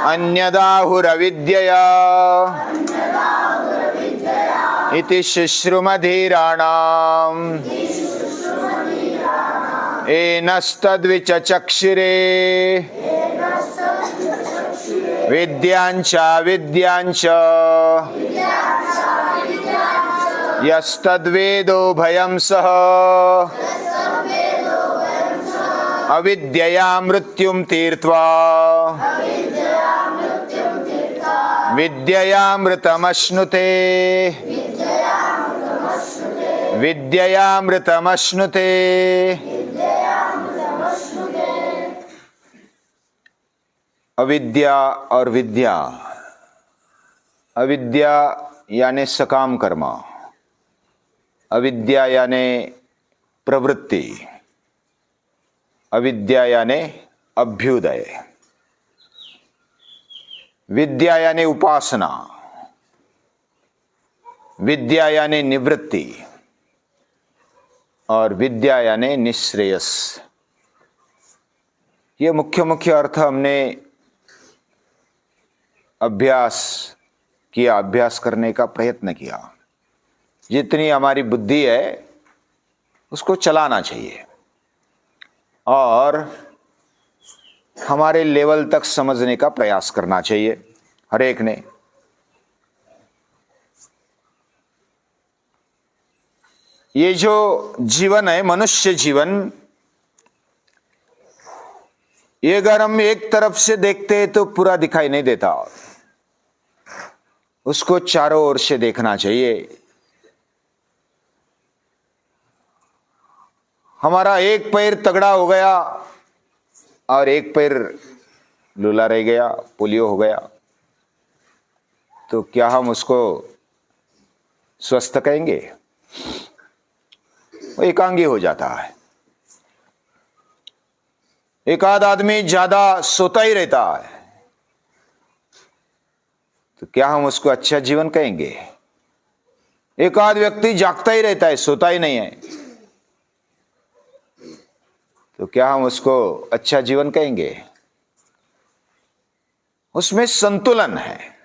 अन्यदाहुरविद्यया इति शुश्रुमधीराणाम् एनस्तद्विचचक्षुरे विद्यांच विद्यांच यस्तद्वेदो भयं सः अविद्यया मृत्युं तीर्त्वा विद्ययामृतमश्नुते विद्ययामृतमश्नुते। अविद्या और विद्या। अविद्या यानी सकाम कर्म, अविद्या यानी प्रवृत्ति, अविद्या यानी अभ्युदय, विद्या यानी उपासना, विद्या यानी निवृत्ति और विद्या यानी निश्रेयस। ये मुख्य मुख्य अर्थ हमने अभ्यास किया, अभ्यास करने का प्रयत्न किया। जितनी हमारी बुद्धि है उसको चलाना चाहिए और हमारे लेवल तक समझने का प्रयास करना चाहिए हर एक ने। ये जो जीवन है, मनुष्य जीवन, ये अगर हम एक तरफ से देखते हैं तो पूरा दिखाई नहीं देता, उसको चारों ओर से देखना चाहिए। हमारा एक पैर तगड़ा हो गया और एक पैर लूला रह गया, पोलियो हो गया, तो क्या हम उसको स्वस्थ कहेंगे? वो एकांगी हो जाता है। एक आध आदमी ज्यादा सोता ही रहता है, तो क्या हम उसको अच्छा जीवन कहेंगे? एक आध व्यक्ति जागता ही रहता है, सोता ही नहीं है, तो क्या हम उसको अच्छा जीवन कहेंगे? उसमें संतुलन है।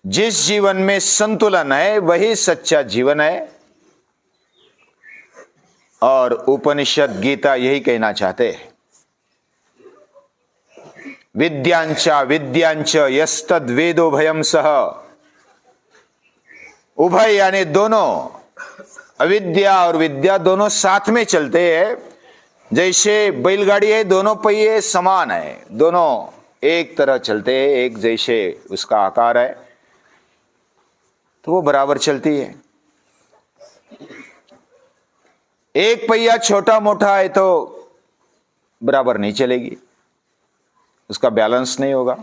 जिस जीवन में संतुलन है वही सच्चा जीवन है। और उपनिषद गीता यही कहना चाहते हैं, विद्यांच विद्यांच यस्तद्वेदो भयं सः। उभय यानी दोनों, अविद्या और विद्या दोनों साथ में चलते हैं। जैसे बैलगाड़ी है, दोनों पहिए समान है, दोनों एक तरह चलते हैं, एक जैसे उसका आकार है, तो वो बराबर चलती है। एक पहिया छोटा मोटा है तो बराबर नहीं चलेगी, उसका बैलेंस नहीं होगा।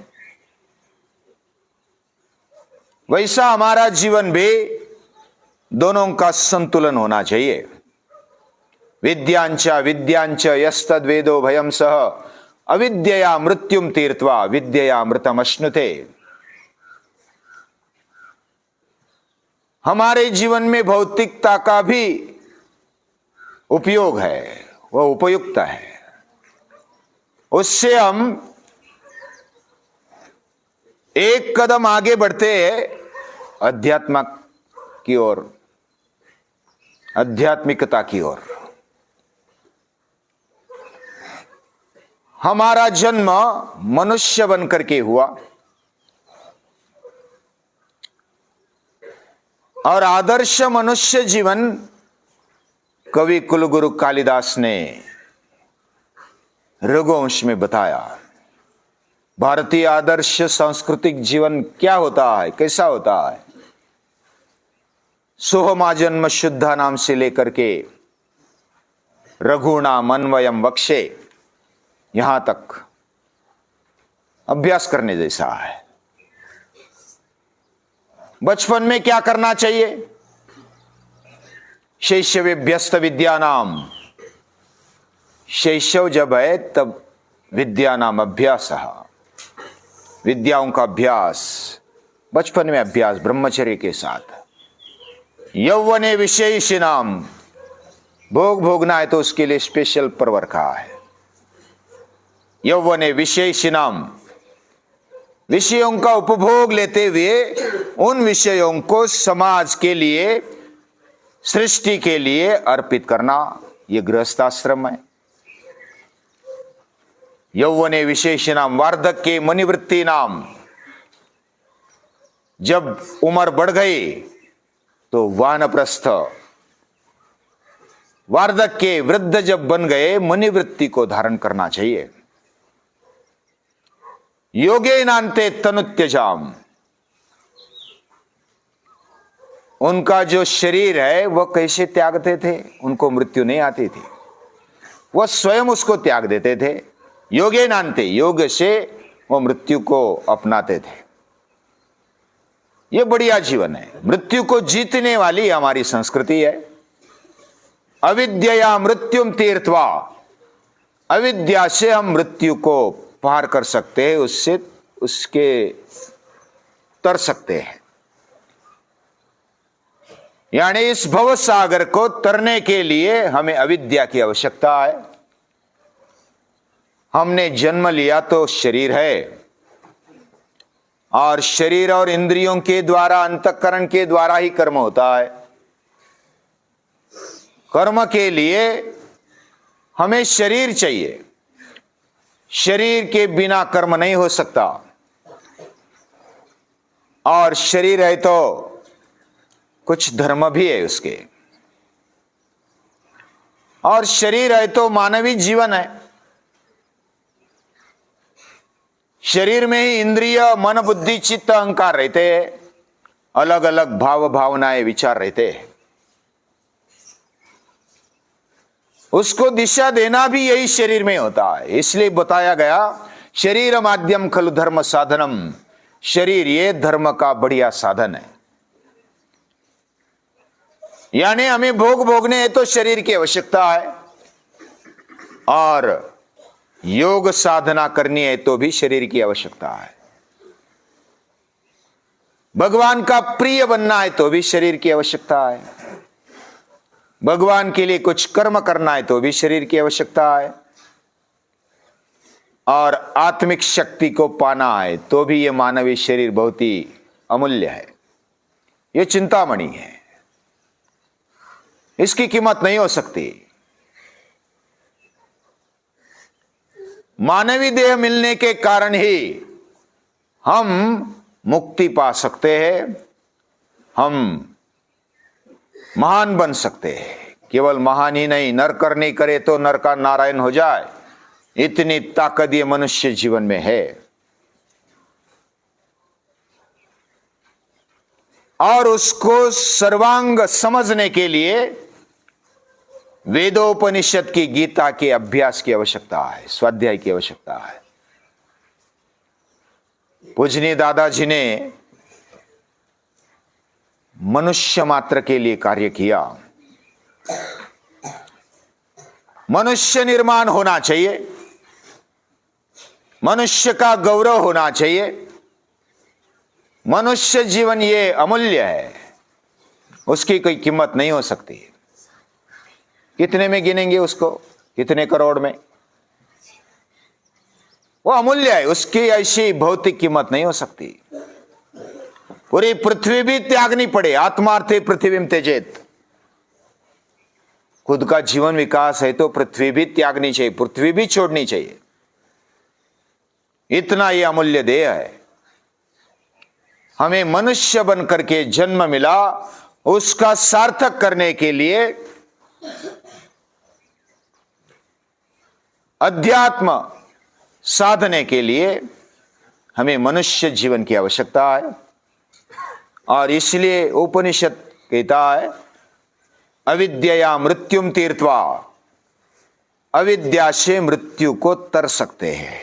वैसा हमारा जीवन भी दोनों का संतुलन होना चाहिए। विद्यांच विद्यांच यस्तद्वेदो भयं सः अविद्यया मृत्युम तीर्त्वा विद्यया मृतमश्नुते। हमारे जीवन में भौतिकता का भी उपयोग है, वह उपयुक्त है। उससे हम एक कदम आगे बढ़ते हैं अध्यात्म की ओर, आध्यात्मिकता की ओर। हमारा जन्म मनुष्य बनकर के हुआ और आदर्श मनुष्य जीवन कवि कुलगुरु कालिदास ने रघुवंश में बताया। भारतीय आदर्श सांस्कृतिक जीवन क्या होता है, कैसा होता है? सोहमा जन्म शुद्धा नाम से लेकर के रघुनाम अन्वयम वक्षे, यहां तक अभ्यास करने जैसा है। बचपन में क्या करना चाहिए? शैशवेभ्यस्त विद्यानाम, शैशव जब है तब विद्यानाम अभ्यास, विद्याओं का अभ्यास, बचपन में अभ्यास ब्रह्मचर्य के साथ। यौवने विशेषिणाम, भोग भोगना है तो उसके लिए स्पेशल पर्व रखा है। यौवने विशेषिणाम, विषयों का उपभोग लेते हुए उन विषयों को समाज के लिए, सृष्टि के लिए अर्पित करना, यह गृहस्थाश्रम है। यौवने विशेषिणाम, वार्धक्ये मनिवृत्ति नाम, जब उम्र बढ़ गई तो वानप्रस्थ, वार्धक्य वृद्ध जब बन गए मनिवृत्ति को धारण करना चाहिए। योगे नान्ते तनुत्यजाम, उनका जो शरीर है वह कैसे त्यागते थे, उनको मृत्यु नहीं आती थी, वह स्वयं उसको त्याग देते थे। योगे नान्ते, योग से वह मृत्यु को अपनाते थे। यह बढ़िया जीवन है, मृत्यु को जीतने वाली हमारी संस्कृति है। अविद्या मृत्युम तीर्थवा, अविद्या से हम मृत्यु को पार कर सकते हैं, उससे उसके तर सकते हैं। यानी इस भव सागर को तरने के लिए हमें अविद्या की आवश्यकता है। हमने जन्म लिया तो शरीर है, और शरीर और इंद्रियों के द्वारा, अंतःकरण के द्वारा ही कर्म होता है। कर्म के लिए हमें शरीर चाहिए, शरीर के बिना कर्म नहीं हो सकता। और शरीर है तो कुछ धर्म भी है उसके, और शरीर है तो मानवीय जीवन है। शरीर में ही इंद्रिय, मन, बुद्धि, चित्त, अहंकार रहते हैं, अलग अलग भाव भावनाएं विचार रहते हैं। उसको दिशा देना भी यही शरीर में होता है। इसलिए बताया गया शरीर माध्यम खलु धर्म साधनम, शरीर ये धर्म का बढ़िया साधन है। यानी हमें भोग भोगने है तो शरीर की आवश्यकता है, और योग साधना करनी है तो भी शरीर की आवश्यकता है। भगवान का प्रिय बनना है तो भी शरीर की आवश्यकता है। भगवान के लिए कुछ कर्म करना है तो भी शरीर की आवश्यकता है। और आत्मिक शक्ति को पाना है तो भी यह मानवीय शरीर बहुत ही अमूल्य है। यह चिंतामणि है, इसकी कीमत नहीं हो सकती। मानवीय देह मिलने के कारण ही हम मुक्ति पा सकते हैं, हम महान बन सकते हैं। केवल महान ही नहीं, नर कर नहीं करे तो नर का नारायण हो जाए, इतनी ताकत ये मनुष्य जीवन में है। और उसको सर्वांग समझने के लिए वेदोपनिषद की, गीता के अभ्यास की आवश्यकता है, स्वाध्याय की आवश्यकता है। पूजनीय दादाजी ने मनुष्य मात्र के लिए कार्य किया। मनुष्य निर्माण होना चाहिए, मनुष्य का गौरव होना चाहिए। मनुष्य जीवन ये अमूल्य है, उसकी कोई कीमत नहीं हो सकती। कितने में गिनेंगे उसको, कितने करोड़ में? वो अमूल्य है, उसकी ऐसी भौतिक कीमत नहीं हो सकती। पूरी पृथ्वी भी त्यागनी पड़े, आत्मार्थे पृथ्वीम त्यजेत। खुद का जीवन विकास है तो पृथ्वी भी त्यागनी चाहिए, पृथ्वी भी छोड़नी चाहिए। इतना ये अमूल्य देह है। हमें मनुष्य बनकर के जन्म मिला, उसका सार्थक करने के लिए अध्यात्म साधने के लिए हमें मनुष्य जीवन की आवश्यकता है। और इसलिए उपनिषद कहता है अविद्या मृत्युम तीर्थवा, अविद्या से मृत्यु को तर सकते हैं,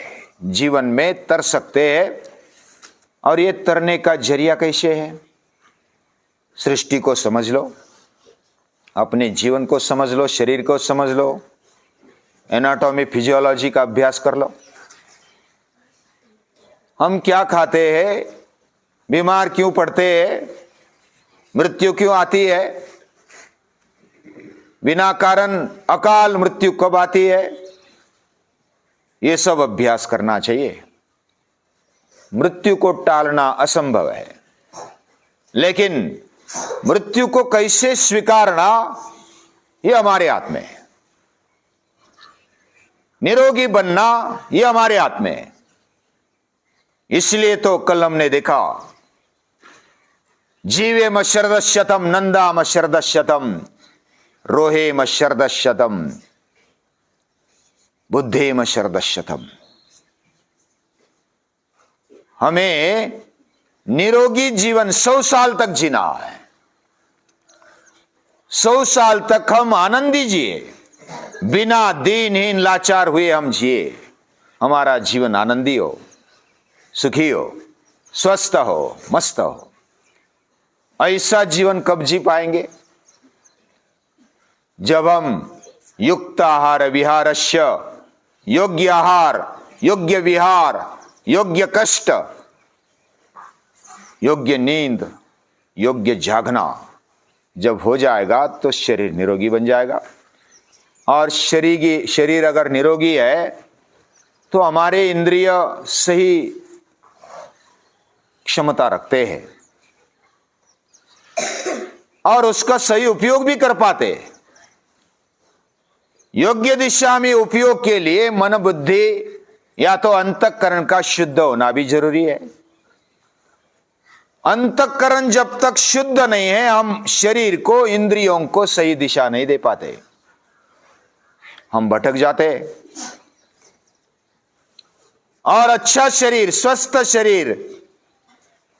जीवन में तर सकते हैं। और ये तरने का जरिया कैसे है? सृष्टि को समझ लो, अपने जीवन को समझ लो, शरीर को समझ लो, एनाटॉमी फिजियोलॉजी का अभ्यास कर लो। हम क्या खाते हैं, बीमार क्यों पड़ते हैं, मृत्यु क्यों आती है, बिना कारण अकाल मृत्यु कब आती है, ये सब अभ्यास करना चाहिए। मृत्यु को टालना असंभव है, लेकिन मृत्यु को कैसे स्वीकारना ये हमारे हाथ में है। निरोगी बनना ये हमारे हाथ में है। इसलिए तो कल हमने देखा, जीवे मशरदशतम नंदा मशरदशतम रोहे मशरदशतम बुद्धे मशरदशतम। हमें निरोगी जीवन 100 साल तक जीना है। 100 साल तक हम आनंदी जिए, बिना दीनहीन लाचार हुए हम जिए। हमारा जीवन आनंदी हो, सुखी हो, स्वस्थ हो, मस्त हो। ऐसा जीवन कब जी पाएंगे? जब हम युक्त आहार विहारस्य, योग्य आहार, योग्य विहार, योग्य कष्ट, योग्य नींद, योग्य जागना जब हो जाएगा तो शरीर निरोगी बन जाएगा। और शरीर अगर निरोगी है तो हमारे इंद्रिय सही क्षमता रखते हैं और उसका सही उपयोग भी कर पाते हैं। योग्य दिशा में उपयोग के लिए मन बुद्धि या तो अंतःकरण का शुद्ध होना भी जरूरी है। अंतःकरण जब तक शुद्ध नहीं है, हम शरीर को, इंद्रियों को सही दिशा नहीं दे पाते, हम भटक जाते। और अच्छा शरीर, स्वस्थ शरीर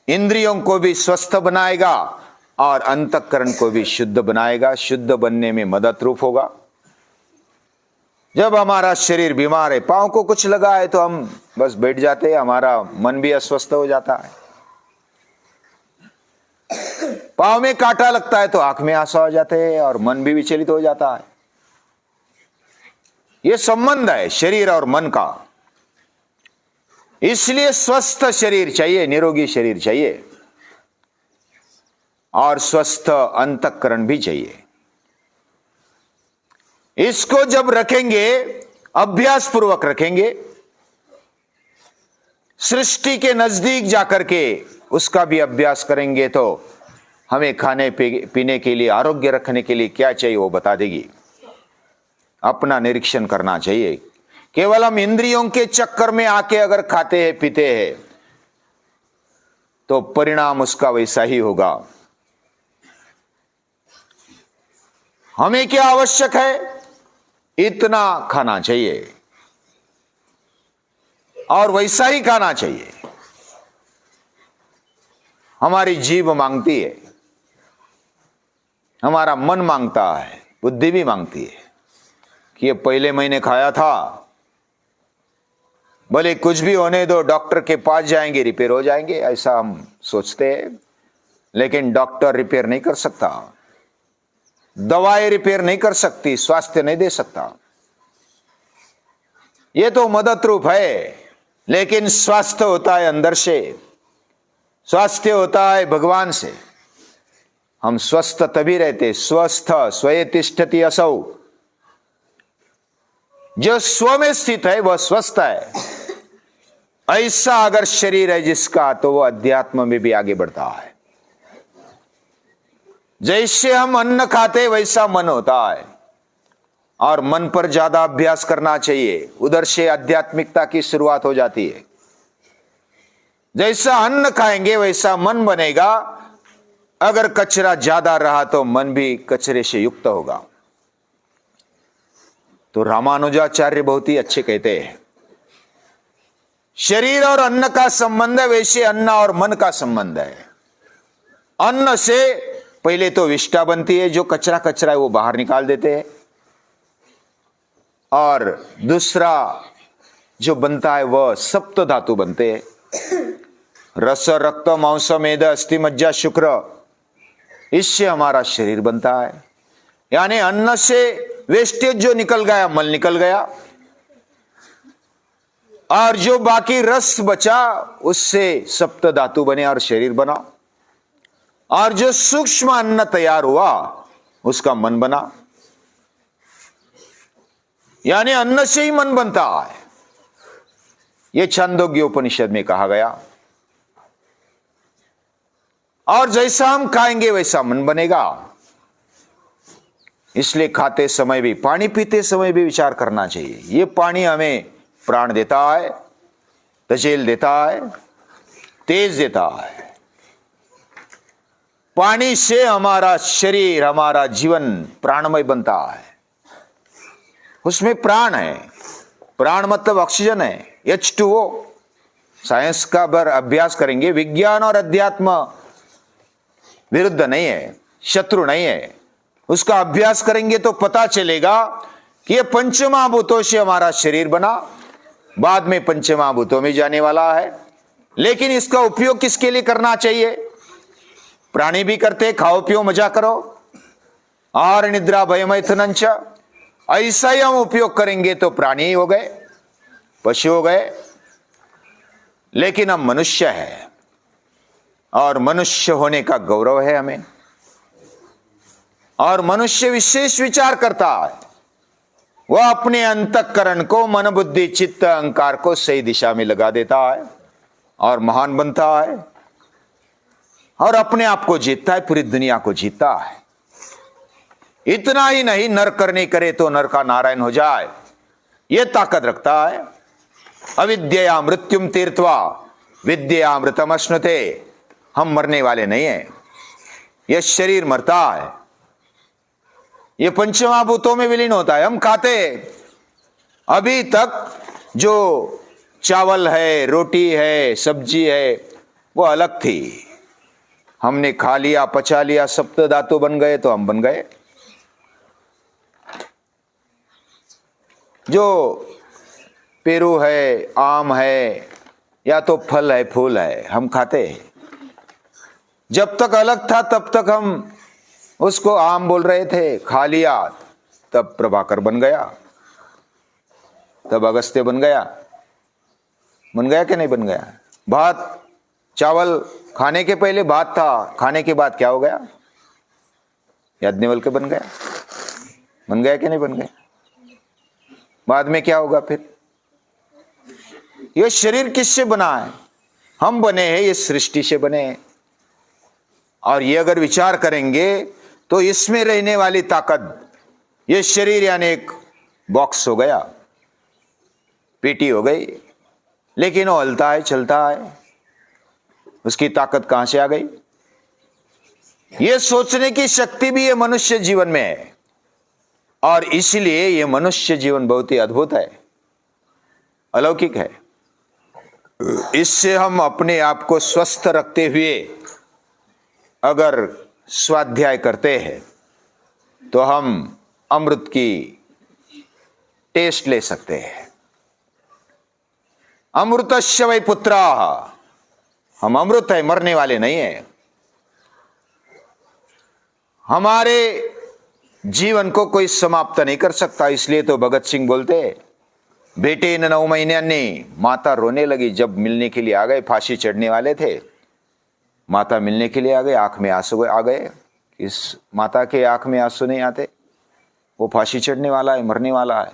इंद्रियों को भी स्वस्थ बनाएगा और अंतःकरण को भी शुद्ध बनाएगा, शुद्ध बनने में मदद रूप होगा। जब हमारा शरीर बीमार है, पांव को कुछ लगा है तो हम बस बैठ जाते हैं, हमारा मन भी अस्वस्थ हो जाता है। पांव में कांटा लगता है तो आंख में आंसू आ जाते हैं और मन भी विचलित हो जाता है। यह संबंध है शरीर और मन का। इसलिए स्वस्थ शरीर चाहिए, निरोगी शरीर चाहिए और स्वस्थ अंतःकरण भी चाहिए। इसको जब रखेंगे, अभ्यास पूर्वक रखेंगे, सृष्टि के नजदीक जाकर के उसका भी अभ्यास करेंगे, तो हमें खाने पीने के लिए, आरोग्य रखने के लिए क्या चाहिए वो बता देगी। अपना निरीक्षण करना चाहिए। केवल हम इंद्रियों के चक्कर में आके अगर खाते हैं पीते हैं तो परिणाम उसका वैसा ही होगा। हमें क्या आवश्यक है? इतना खाना चाहिए और वैसा ही खाना चाहिए। हमारी जीभ मांगती है, हमारा मन मांगता है, बुद्धि भी मांगती है कि ये पहले महीने खाया था, भले कुछ भी होने दो, डॉक्टर के पास जाएंगे रिपेयर हो जाएंगे, ऐसा हम सोचते हैं। लेकिन डॉक्टर रिपेयर नहीं कर सकता, दवाएं रिपेयर नहीं कर सकती, स्वास्थ्य नहीं दे सकता। ये तो मदद रूप है, लेकिन स्वास्थ्य होता है अंदर से, स्वास्थ्य होता है भगवान से। हम स्वस्थ तभी रहते, स्वस्थ स्वये तिष्ठति असौ। जो स्व में स्थित है वह स्वस्थ है। ऐसा अगर शरीर है जिसका, तो वह अध्यात्म में भी आगे बढ़ता है। जैसे हम अन्न खाते वैसा मन होता है और मन पर ज्यादा अभ्यास करना चाहिए, उधर से आध्यात्मिकता की शुरुआत हो जाती है। जैसा अन्न खाएंगे वैसा मन बनेगा। अगर कचरा ज्यादा रहा तो मन भी कचरे से युक्त होगा। तो रामानुजाचार्य बहुत ही अच्छे कहते हैं, शरीर और अन्न का संबंध है, वैसे अन्न और मन का संबंध है। अन्न से पहले तो विष्ठा बनती है, जो कचरा है वो बाहर निकाल देते हैं, और दूसरा जो बनता है वह सप्त धातु बनते हैं, रस रक्त मांस मेद अस्थि मज्जा शुक्र। इससे हमारा शरीर बनता है। यानी अन्न से वेस्टेज जो निकल गया, मल निकल गया, और जो बाकी रस बचा उससे सप्त धातु बने और शरीर बना। और जो सूक्ष्म अन्न तैयार हुआ उसका मन बना। यानी अन्न से ही मन बनता है। ये छांदोग्य उपनिषद में कहा गया। और जैसा हम खाएंगे वैसा मन बनेगा। इसलिए खाते समय भी, पानी पीते समय भी विचार करना चाहिए। ये पानी हमें प्राण देता है, तजेल देता है, तेज देता है। पानी से हमारा शरीर, हमारा जीवन प्राणमय बनता है। उसमें प्राण है। प्राण मतलब ऑक्सीजन है, H2O। साइंस का अभ्यास करेंगे। विज्ञान और अध्यात्म विरुद्ध नहीं है, शत्रु नहीं है। उसका अभ्यास करेंगे तो पता चलेगा कि ये पंचमहाभूतों से हमारा शरीर बना, बाद में पंचमहाभूतों में जाने वाला है। लेकिन इसका उपयोग किसके लिए करना चाहिए? प्राणी भी करते, खाओ पियो मजा करो, आहार निद्रा भयमैथुनंच। ऐसा ही हम उपयोग करेंगे तो प्राणी हो गए, पशु हो गए। लेकिन हम मनुष्य है और मनुष्य होने का गौरव है हमें। और मनुष्य विशेष विचार करता है। वह अपने अंतःकरण को, मन बुद्धि चित्त अहंकार को सही दिशा में लगा देता है और महान बनता है और अपने आप को जीतता है, पूरी दुनिया को जीतता है। इतना ही नहीं, नर करने करे तो नर का नारायण हो जाए, यह ताकत रखता है। अविद्या मृत्युम तीर्थवा विद्या अमृतम अश्नुते। हम मरने वाले नहीं हैं, यह शरीर मरता है, ये पंचमहाभूतों में विलीन होता है। हम खाते अभी तक जो चावल है, रोटी है, सब्जी है, वो अलग थी। हमने खा लिया, पचा लिया, सप्त धातु बन गए तो हम बन गए। जो पेरू है, आम है, या तो फल है, फूल है, हम खाते हैं। जब तक अलग था तब तक हम उसको आम बोल रहे थे, खा लिया तब प्रभाकर बन गया, तब अगस्त्य बन गया। बन गया कि नहीं बन गया? भात चावल खाने के पहले भात था, खाने के बाद क्या हो गया? याज्ञवल्क्य बन गया। बन गया कि नहीं बन गया? बाद में क्या होगा फिर? यह शरीर किससे बना है? हम बने हैं, ये सृष्टि से बने हैं। और ये अगर विचार करेंगे तो इसमें रहने वाली ताकत, ये शरीर यानी एक बॉक्स हो गया, पेटी हो गई, लेकिन वो हलता है, चलता है। उसकी ताकत कहां से आ गई? ये सोचने की शक्ति भी ये मनुष्य जीवन में है। और इसलिए ये मनुष्य जीवन बहुत ही अद्भुत है, अलौकिक है। इससे हम अपने आप को स्वस्थ रखते हुए अगर स्वाध्याय करते हैं तो हम अमृत की टेस्ट ले सकते हैं। अमृतस्य वै पुत्राः। हम अमृत है, मरने वाले नहीं है। हमारे जीवन को कोई समाप्त नहीं कर सकता। इसलिए तो भगत सिंह बोलते, बेटे ने 9 महीने माता रोने लगी। जब मिलने के लिए आ गए, फांसी चढ़ने वाले थे, माता मिलने के लिए आ गए, आंख में आंसू आ गए। इस माता के आंख में आंसू नहीं आते, वो फांसी चढ़ने वाला है, मरने वाला है।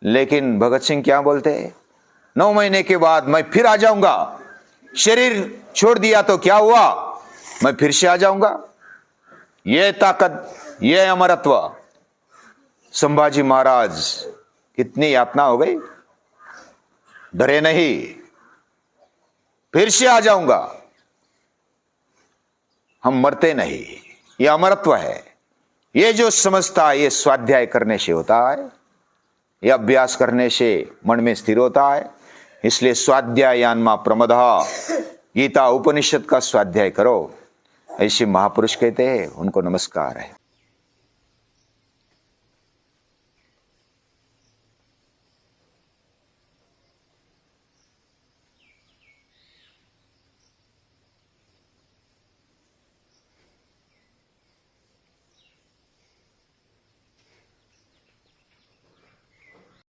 लेकिन भगत सिंह क्या बोलते हैं? 9 महीने के बाद मैं फिर आ जाऊंगा। शरीर छोड़ दिया तो क्या हुआ, मैं फिर से आ जाऊंगा। यह ताकत, यह अमरत्व। संभाजी महाराज कितनी यातना हो गई, डरे नहीं, फिर से आ जाऊंगा। हम मरते नहीं, यह अमरत्व है। ये जो समझता है, ये स्वाध्याय करने से होता है, यह अभ्यास करने से मन में स्थिर होता है। इसलिए स्वाध्यायान्मा प्रमदः, गीता उपनिषद का स्वाध्याय करो, ऐसे महापुरुष कहते हैं, उनको नमस्कार है।